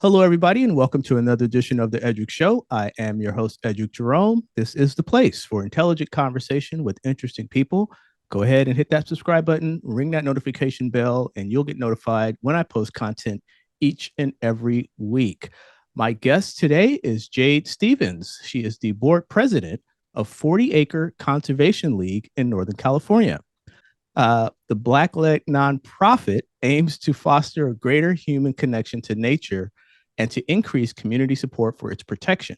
Hello, everybody, and welcome to another edition of the Edric Show. I am your host, Edric Jerome. This is the place for intelligent conversation with interesting people. Go ahead and hit that subscribe button, ring that notification bell, and you'll get notified when I post content each and every week. My guest today is Jade Stevens. She is the board president of 40 Acre Conservation League in Northern California. The Black-led nonprofit aims to foster a greater human connection to nature and to increase community support for its protection.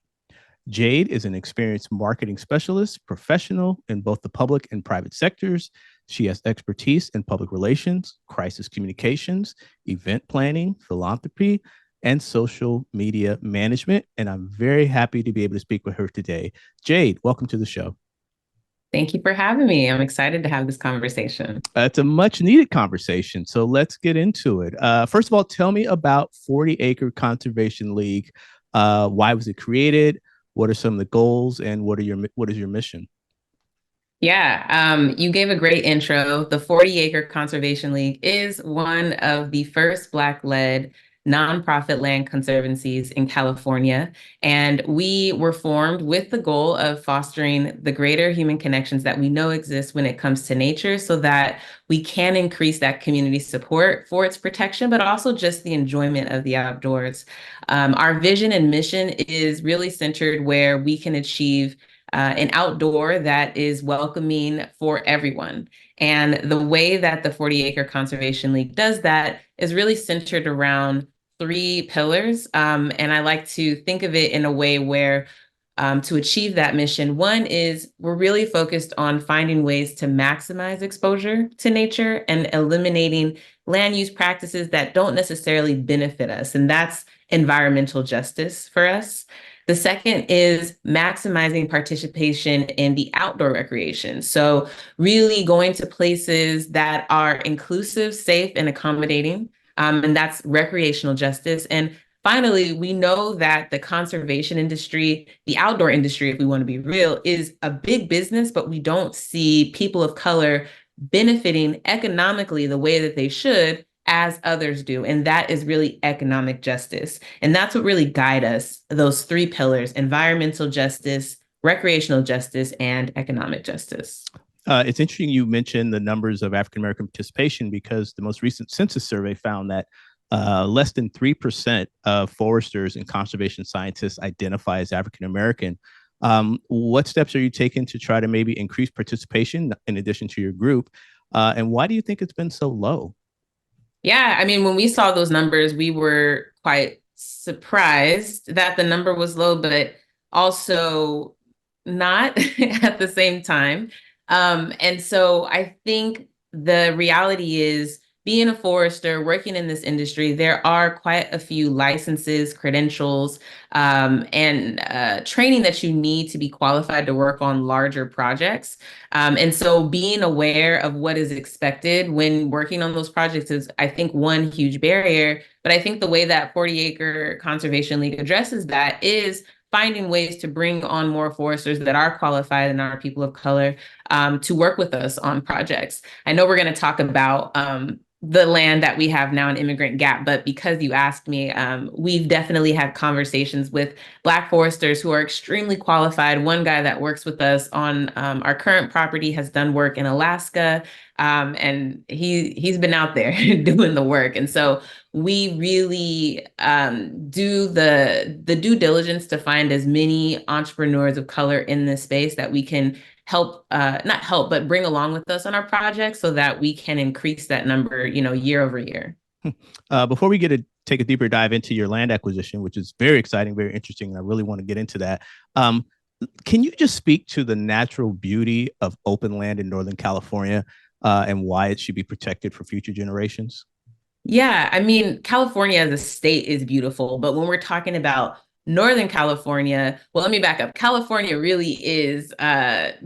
Jade is an experienced marketing specialist, professional in both the public and private sectors. She has expertise in public relations, crisis communications, event planning, philanthropy, and social media management. And I'm very happy to be able to speak with her today. Jade, welcome to the show. Thank you for having me. I'm excited to have this conversation. It's a much needed conversation. So let's get into it. First of all, tell me about 40 Acre Conservation League. Why was it created? What are some of the goals and what is your mission? You gave a great intro. The 40 Acre Conservation League is one of the first Black-led nonprofit land conservancies in California. And we were formed with the goal of fostering the greater human connections that we know exist when it comes to nature so that we can increase that community support for its protection, but also just the enjoyment of the outdoors. Our vision and mission is really centered where we can achieve an outdoor that is welcoming for everyone. And the way that the 40 Acre Conservation League does that is really centered around three pillars. And I like to think of it in a way where to achieve that mission, one is we're really focused on finding ways to maximize exposure to nature and eliminating land use practices that don't necessarily benefit us. And that's environmental justice for us. The second is maximizing participation in the outdoor recreation. So really going to places that are inclusive, safe, and accommodating. And that's recreational justice. And finally, we know that the conservation industry, the outdoor industry, if we want to be real, is a big business, but we don't see people of color benefiting economically the way that they should as others do. And that is really economic justice. And that's what really guide us, those three pillars: environmental justice, recreational justice, and economic justice. It's interesting you mentioned the numbers of African American participation because the most recent census survey found that less than 3% of foresters and conservation scientists identify as African American. What steps are you taking to try to maybe increase participation in addition to your group? And why do you think it's been so low? Yeah, I mean, when we saw those numbers, we were quite surprised that the number was low, but also not at the same time. And so I think the reality is being a forester, working in this industry, there are quite a few licenses, credentials, and training that you need to be qualified to work on larger projects. And so being aware of what is expected when working on those projects is, I think, one huge barrier. But I think the way that 40 Acre Conservation League addresses that is finding ways to bring on more foresters that are qualified and are people of color to work with us on projects. I know we're going to talk about the land that we have now in Immigrant Gap, but because you asked me, we've definitely had conversations with Black foresters who are extremely qualified. One guy that works with us on our current property has done work in Alaska, and he's been out there doing the work. And so we really do the due diligence to find as many entrepreneurs of color in this space that we can help, not help, but bring along with us on our project so that we can increase that number, year over year. Before we take a deeper dive into your land acquisition, which is very exciting, very interesting, and I really want to get into that. Can you just speak to the natural beauty of open land in Northern California and why it should be protected for future generations? Yeah, I mean, California as a state is beautiful, but when we're talking about Northern California, well, let me back up. California really is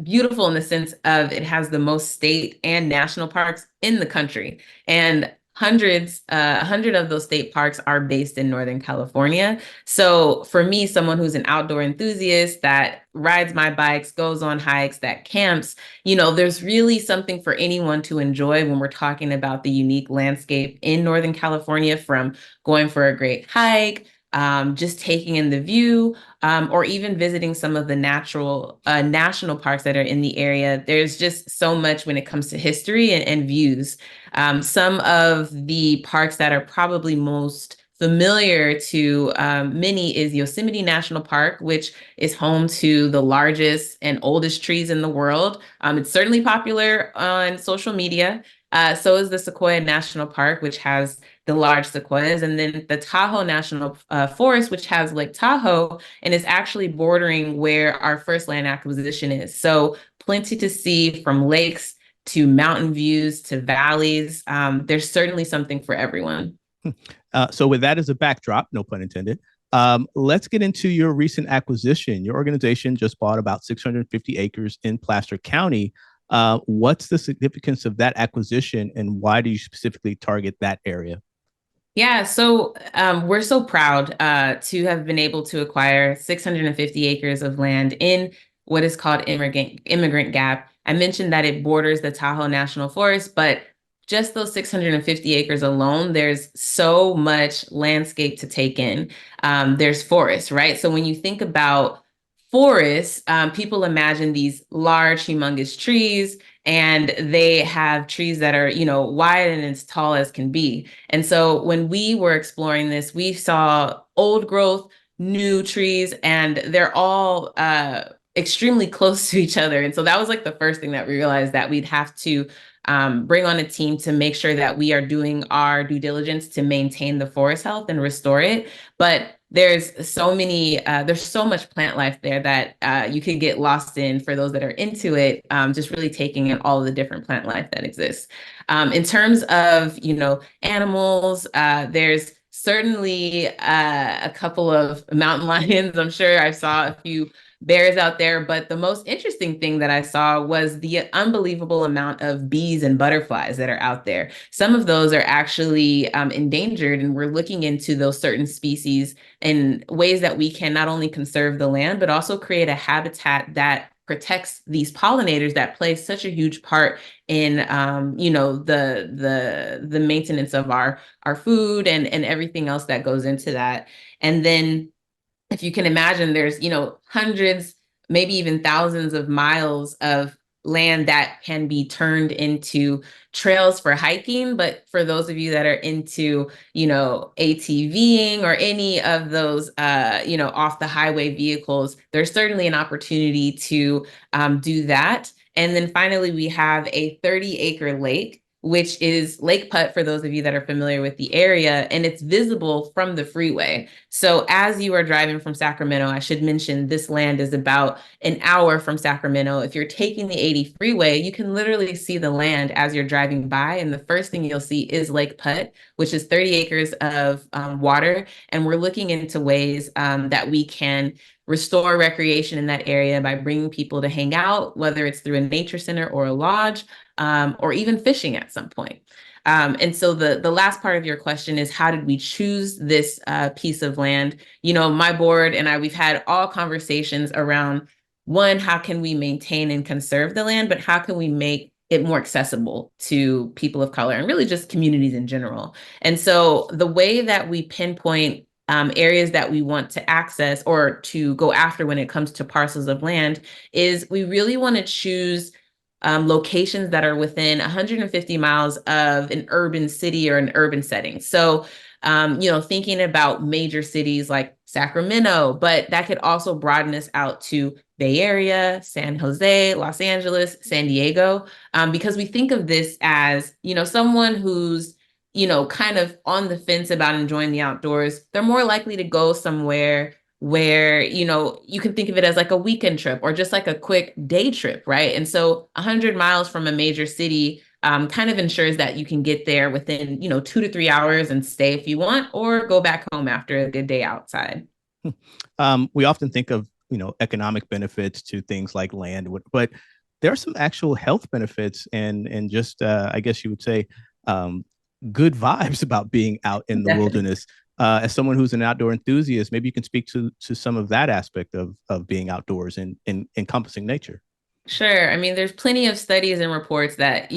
beautiful in the sense of it has the most state and national parks in the country. And 100 of those state parks are based in Northern California. So for me, someone who's an outdoor enthusiast that rides my bikes, goes on hikes, that camps, there's really something for anyone to enjoy when we're talking about the unique landscape in Northern California, from going for a great hike, just taking in the view, or even visiting some of the natural national parks that are in the area. There's just so much when it comes to history and views. Some of the parks that are probably most familiar to many is Yosemite National Park, which is home to the largest and oldest trees in the world. It's certainly popular on social media. So is the Sequoia National Park, which has the large sequoias, and then the Tahoe National Forest, which has Lake Tahoe and is actually bordering where our first land acquisition is. So plenty to see from lakes to mountain views to valleys. There's certainly something for everyone. So with that as a backdrop, no pun intended, let's get into your recent acquisition. Your organization just bought about 650 acres in Placer County. What's the significance of that acquisition, and why do you specifically target that area? Yeah, so we're so proud to have been able to acquire 650 acres of land in what is called Immigrant Gap. I mentioned that it borders the Tahoe National Forest, but just those 650 acres alone, there's so much landscape to take in. There's forest, right? So when you think about forests, people imagine these large, humongous trees, and they have trees that are, wide and as tall as can be. And so when we were exploring this, we saw old growth, new trees, and they're all extremely close to each other. And so that was like the first thing that we realized, that we'd have to bring on a team to make sure that we are doing our due diligence to maintain the forest health and restore it. But there's so much plant life there that you could get lost in for those that are into it, just really taking in all of the different plant life that exists. In terms of, animals, there's certainly a couple of mountain lions. I'm sure I saw a few bears out there, but the most interesting thing that I saw was the unbelievable amount of bees and butterflies that are out there. Some of those are actually endangered, and we're looking into those certain species in ways that we can not only conserve the land, but also create a habitat that protects these pollinators that play such a huge part in the maintenance of our food and everything else that goes into that. And then if you can imagine, there's, hundreds, maybe even thousands of miles of land that can be turned into trails for hiking. But for those of you that are into, ATVing or any of those, off the highway vehicles, there's certainly an opportunity to do that. And then finally, we have a 30-acre lake, which is Lake Putt for those of you that are familiar with the area, and it's visible from the freeway. So as you are driving from Sacramento, I should mention this land is about an hour from Sacramento. If you're taking the 80 freeway, you can literally see the land as you're driving by, and the first thing you'll see is Lake Putt, which is 30 acres of water, and we're looking into ways that we can restore recreation in that area by bringing people to hang out, whether it's through a nature center or a lodge, or even fishing at some point. And so the last part of your question is, how did we choose this piece of land? My board and I, we've had all conversations around, one, how can we maintain and conserve the land, but how can we make it more accessible to people of color and really just communities in general? And so the way that we pinpoint areas that we want to access or to go after when it comes to parcels of land is we really want to choose locations that are within 150 miles of an urban city or an urban setting. So, thinking about major cities like Sacramento, but that could also broaden us out to Bay Area, San Jose, Los Angeles, San Diego, because we think of this as, someone who's, kind of on the fence about enjoying the outdoors. They're more likely to go somewhere where, you can think of it as like a weekend trip or just like a quick day trip, right? And so 100 miles from a major city kind of ensures that you can get there within, 2 to 3 hours and stay if you want, or go back home after a good day outside. We often think of, economic benefits to things like land, but there are some actual health benefits and just, I guess you would say, good vibes about being out in the Definitely. wilderness. As someone who's an outdoor enthusiast, maybe you can speak to some of that aspect of being outdoors and encompassing nature. Sure. I mean, there's plenty of studies and reports that,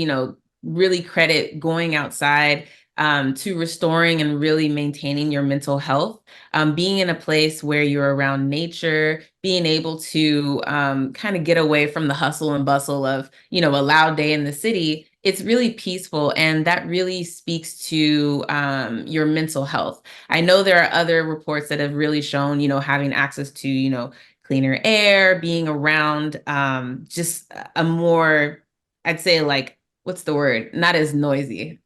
really credit going outside to restoring and really maintaining your mental health. Being in a place where you're around nature, being able to kind of get away from the hustle and bustle of, a loud day in the city, it's really peaceful. And that really speaks to your mental health. I know there are other reports that have really shown, having access to, cleaner air, being around just a more, I'd say like, what's the word? Not as noisy,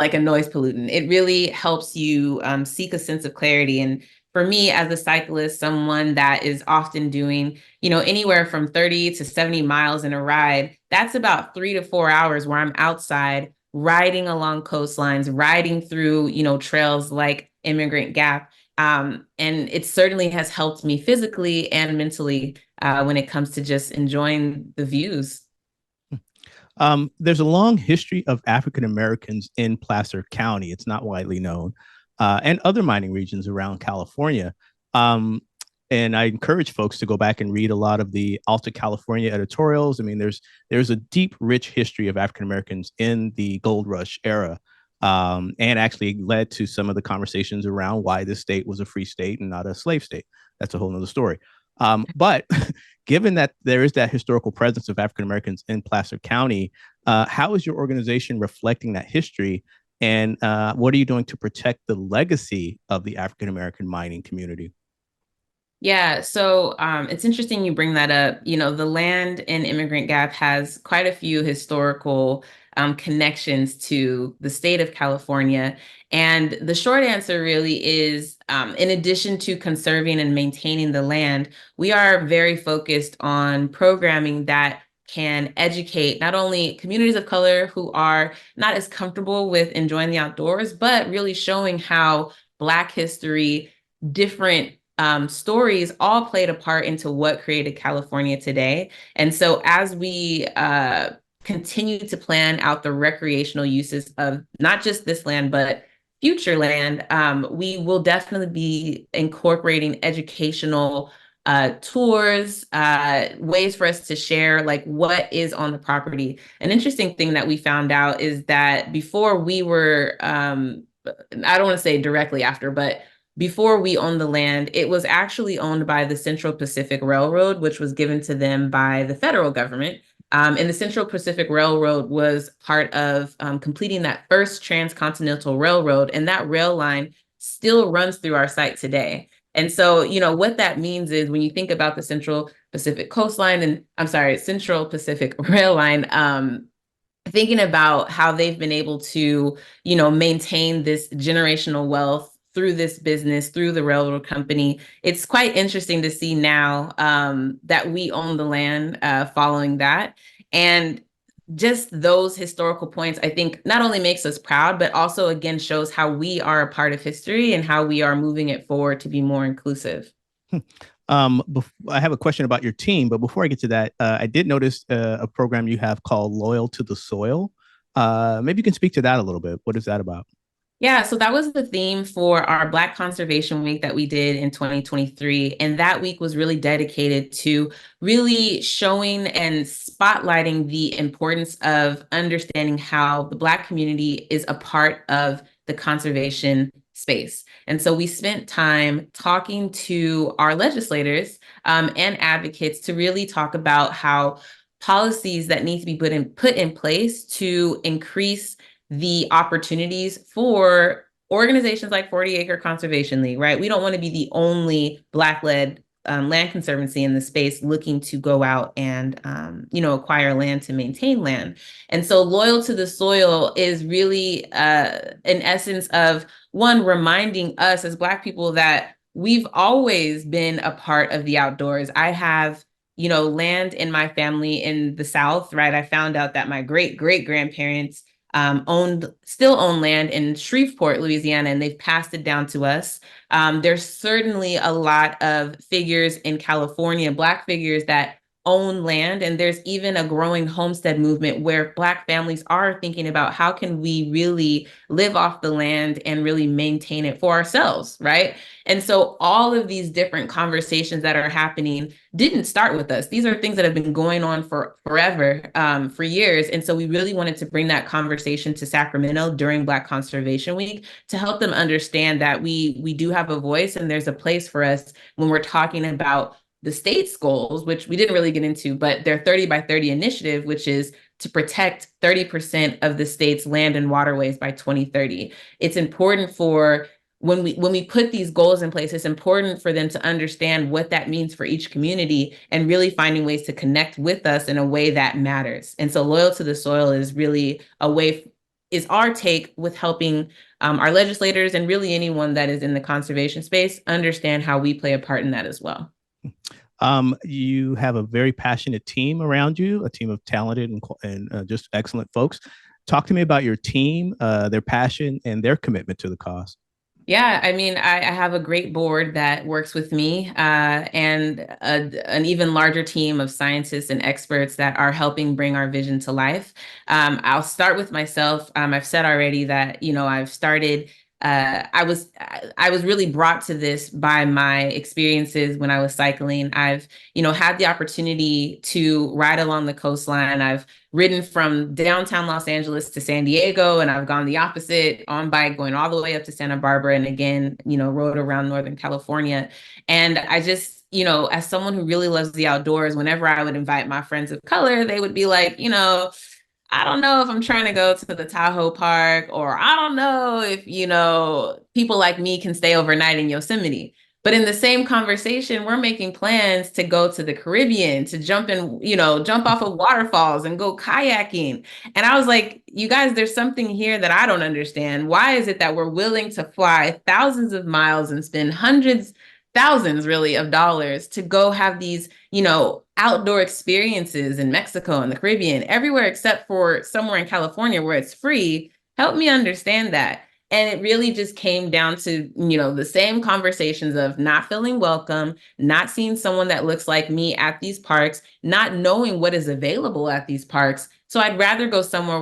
like a noise pollutant. It really helps you seek a sense of clarity. And for me, as a cyclist, someone that is often doing, anywhere from 30 to 70 miles in a ride, that's about 3 to 4 hours where I'm outside riding along coastlines, riding through, trails like Immigrant Gap. And it certainly has helped me physically and mentally when it comes to just enjoying the views. There's a long history of African Americans in Placer County. It's not widely known, and other mining regions around California. And I encourage folks to go back and read a lot of the Alta California editorials. I mean, there's a deep, rich history of African Americans in the Gold Rush era, and actually led to some of the conversations around why this state was a free state and not a slave state. That's a whole nother story. But given that there is that historical presence of African Americans in Placer County, how is your organization reflecting that history? And what are you doing to protect the legacy of the African American mining community? Yeah, so it's interesting you bring that up. The land in Immigrant Gap has quite a few historical connections to the state of California. And the short answer really is, in addition to conserving and maintaining the land, we are very focused on programming that can educate not only communities of color who are not as comfortable with enjoying the outdoors, but really showing how Black history, different stories all played a part into what created California today. And so as we continue to plan out the recreational uses of not just this land, but future land, we will definitely be incorporating educational tours, ways for us to share like what is on the property. An interesting thing that we found out is that before we were, I don't want to say directly after, but before we owned the land, it was actually owned by the Central Pacific Railroad, which was given to them by the federal government. And the Central Pacific Railroad was part of completing that first transcontinental railroad. And that rail line still runs through our site today. And so, what that means is when you think about the Central Pacific Coastline and Central Pacific Rail Line, thinking about how they've been able to, maintain this generational wealth through this business, through the railroad company. It's quite interesting to see now that we own the land following that. And just those historical points, I think, not only makes us proud, but also, again, shows how we are a part of history and how we are moving it forward to be more inclusive. I have a question about your team, but before I get to that, I did notice a program you have called Loyal to the Soil. Maybe you can speak to that a little bit. What is that about? Yeah, so that was the theme for our Black Conservation Week that we did in 2023. And that week was really dedicated to really showing and spotlighting the importance of understanding how the Black community is a part of the conservation space. And so we spent time talking to our legislators and advocates to really talk about how policies that need to be put in place to increase the opportunities for organizations like 40 Acre Conservation League, right? We don't want to be the only Black-led land conservancy in the space looking to go out and, acquire land to maintain land. And so Loyal to the Soil is really an essence of, one, reminding us as Black people that we've always been a part of the outdoors. I have land in my family in the South, right? I found out that my great-great-grandparents still own land in Shreveport, Louisiana, and they've passed it down to us. There's certainly a lot of figures in California, Black figures that own land. And there's even a growing homestead movement where Black families are thinking about how can we really live off the land and really maintain it for ourselves, right? And so all of these different conversations that are happening didn't start with us. These are things that have been going on for forever, for years. And so we really wanted to bring that conversation to Sacramento during Black Conservation Week to help them understand that we do have a voice and there's a place for us when we're talking about the state's goals, which we didn't really get into, but their 30 by 30 initiative, which is to protect 30% of the state's land and waterways by 2030. It's important for when we put these goals in place, it's important for them to understand what that means for each community and really finding ways to connect with us in a way that matters. And so Loyal to the Soil is really a way, is our take with helping our legislators and really anyone that is in the conservation space understand how we play a part in that as well. You have a very passionate team around you, a team of talented and just excellent folks. Talk to me about your team, their passion, and their commitment to the cause. Yeah, I mean, I have a great board that works with me and an even larger team of scientists and experts that are helping bring our vision to life. I'll start with myself. I've said already that, I've started I was really brought to this by my experiences when I was cycling. I've, had the opportunity to ride along the coastline. I've ridden from downtown Los Angeles to San Diego, and I've gone the opposite on bike, going all the way up to Santa Barbara, and again, rode around Northern California. And I just, as someone who really loves the outdoors, whenever I would invite my friends of color, they would be like, I don't know if I'm trying to go to the Tahoe Park, or I don't know if, people like me can stay overnight in Yosemite. But in the same conversation, we're making plans to go to the Caribbean, to jump off of waterfalls and go kayaking. And I was like, you guys, there's something here that I don't understand. Why is it that we're willing to fly thousands of miles and spend hundreds, thousands really of dollars to go have these, outdoor experiences in Mexico and the Caribbean, everywhere except for somewhere in California where it's free? Help me understand that. And it really just came down to, the same conversations of not feeling welcome, not seeing someone that looks like me at these parks, not knowing what is available at these parks. So I'd rather go somewhere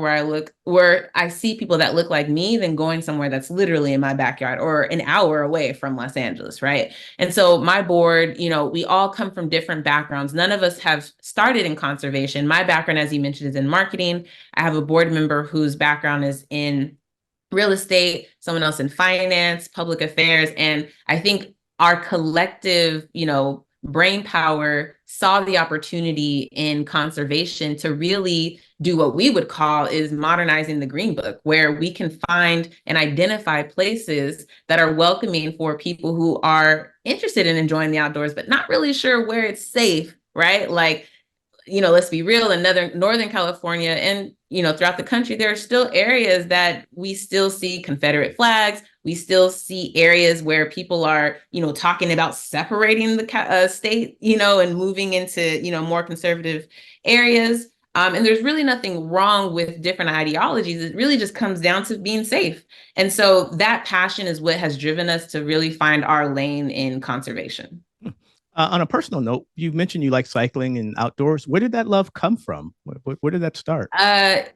where I see people that look like me than going somewhere that's literally in my backyard or an hour away from Los Angeles, right? And so my board, we all come from different backgrounds. None of us have started in conservation. My background, as you mentioned, is in marketing. I have a board member whose background is in real estate, someone else in finance, public affairs. And I think our collective, brain power saw the opportunity in conservation to really do what we would call is modernizing the Green Book, where we can find and identify places that are welcoming for people who are interested in enjoying the outdoors, but not really sure where it's safe, right? Like, let's be real, in Northern California and, throughout the country, there are still areas that we still see Confederate flags. We still see areas where people are, talking about separating the state, and moving into, more conservative areas. And there's really nothing wrong with different ideologies. It really just comes down to being safe. And so that passion is what has driven us to really find our lane in conservation. On a personal note, you mentioned you like cycling and outdoors. Where did that love come from? Where did that start? A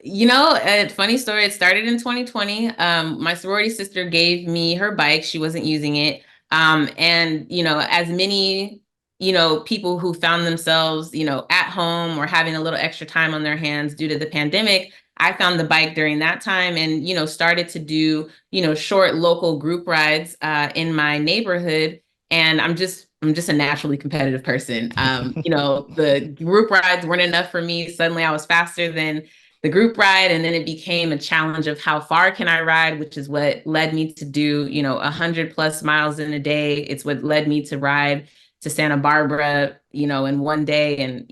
funny story. It started in 2020. My sorority sister gave me her bike. She wasn't using it. And, as many, people who found themselves, at home or having a little extra time on their hands due to the pandemic, I found the bike during that time and, started to do, short local group rides in my neighborhood. And I'm just a naturally competitive person. The group rides weren't enough for me. Suddenly I was faster than the group ride. And then it became a challenge of how far can I ride, which is what led me to do, 100+ miles in a day. It's what led me to ride to Santa Barbara, in one day. And,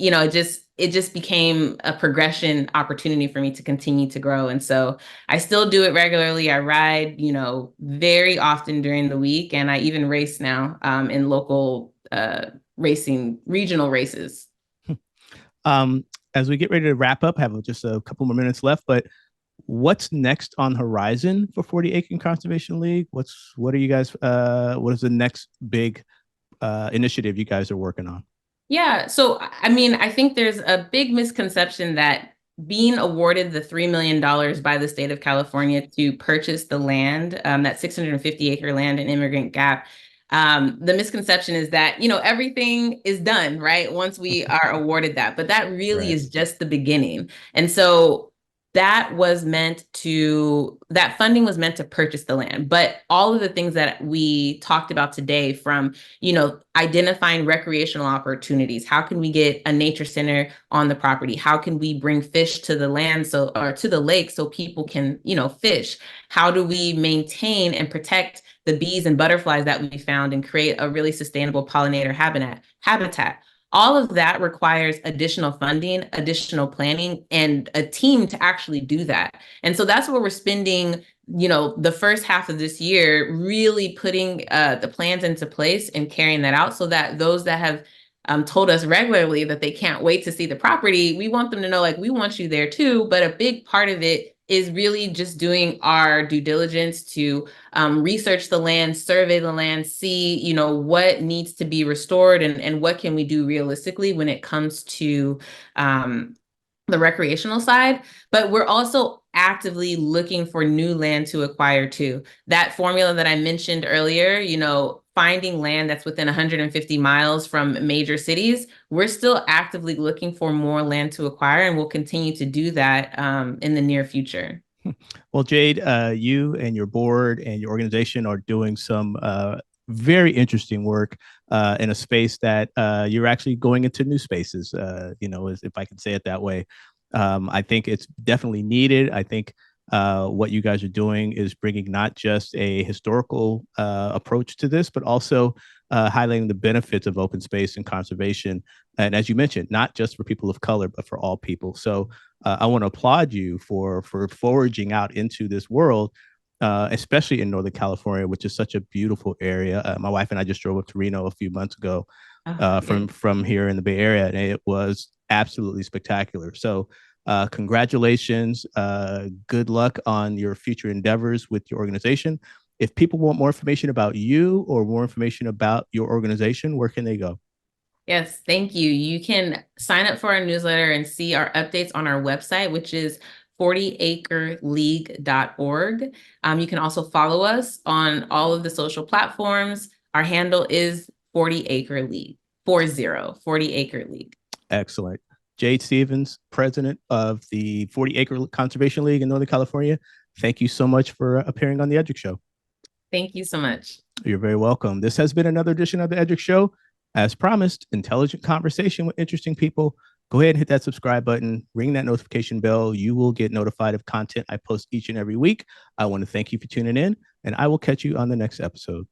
it just became a progression opportunity for me to continue to grow. And so I still do it regularly. I ride, very often during the week. And I even race now in local regional races. As we get ready to wrap up, I have just a couple more minutes left, but what's next on horizon for 40 Acre Conservation League? What are you guys, what is the next big initiative you guys are working on? Yeah. So, I mean, I think there's a big misconception that being awarded the $3 million by the state of California to purchase the land, that 650-acre land in Immigrant Gap, the misconception is that, everything is done, right? Once we are awarded that. But that really Right. is just the beginning. And so that funding was meant to purchase the land. But all of the things that we talked about today, from identifying recreational opportunities. How can we get a nature center on the property? How can we bring fish to the land or to the lake so people can, fish? How do we maintain and protect the bees and butterflies that we found and create a really sustainable pollinator habitat? All of that requires additional funding, additional planning, and a team to actually do that. And so that's where we're spending the first half of this year, really putting the plans into place and carrying that out so that those that have told us regularly that they can't wait to see the property, we want them to know, like, we want you there too. But a big part of it is really just doing our due diligence to research the land, survey the land, see, what needs to be restored and what can we do realistically when it comes to the recreational side. But we're also actively looking for new land to acquire too. That formula that I mentioned earlier, finding land that's within 150 miles from major cities, we're still actively looking for more land to acquire, and we'll continue to do that in the near future. Well, Jade, you and your board and your organization are doing some very interesting work in a space that you're actually going into new spaces, if I can say it that way. I think it's definitely needed. I think what you guys are doing is bringing not just a historical approach to this, but also highlighting the benefits of open space and conservation. And as you mentioned, not just for people of color, but for all people. So I want to applaud you for foraging out into this world, especially in Northern California, which is such a beautiful area. My wife and I just drove up to Reno a few months ago Yeah. from here in the Bay Area, and it was absolutely spectacular. So congratulations. Good luck on your future endeavors with your organization. If people want more information about you or more information about your organization, where can they go? Yes, thank you. You can sign up for our newsletter and see our updates on our website, which is 40acreleague.org. You can also follow us on all of the social platforms. Our handle is 40 Acre League, 40 Acre League. Excellent. Jade Stevens, president of the 40 Acre Conservation League in Northern California. Thank you so much for appearing on the Edric Show. Thank you so much. You're very welcome. This has been another edition of the Edric Show. As promised, intelligent conversation with interesting people. Go ahead and hit that subscribe button, ring that notification bell. You will get notified of content I post each and every week. I want to thank you for tuning in, and I will catch you on the next episode.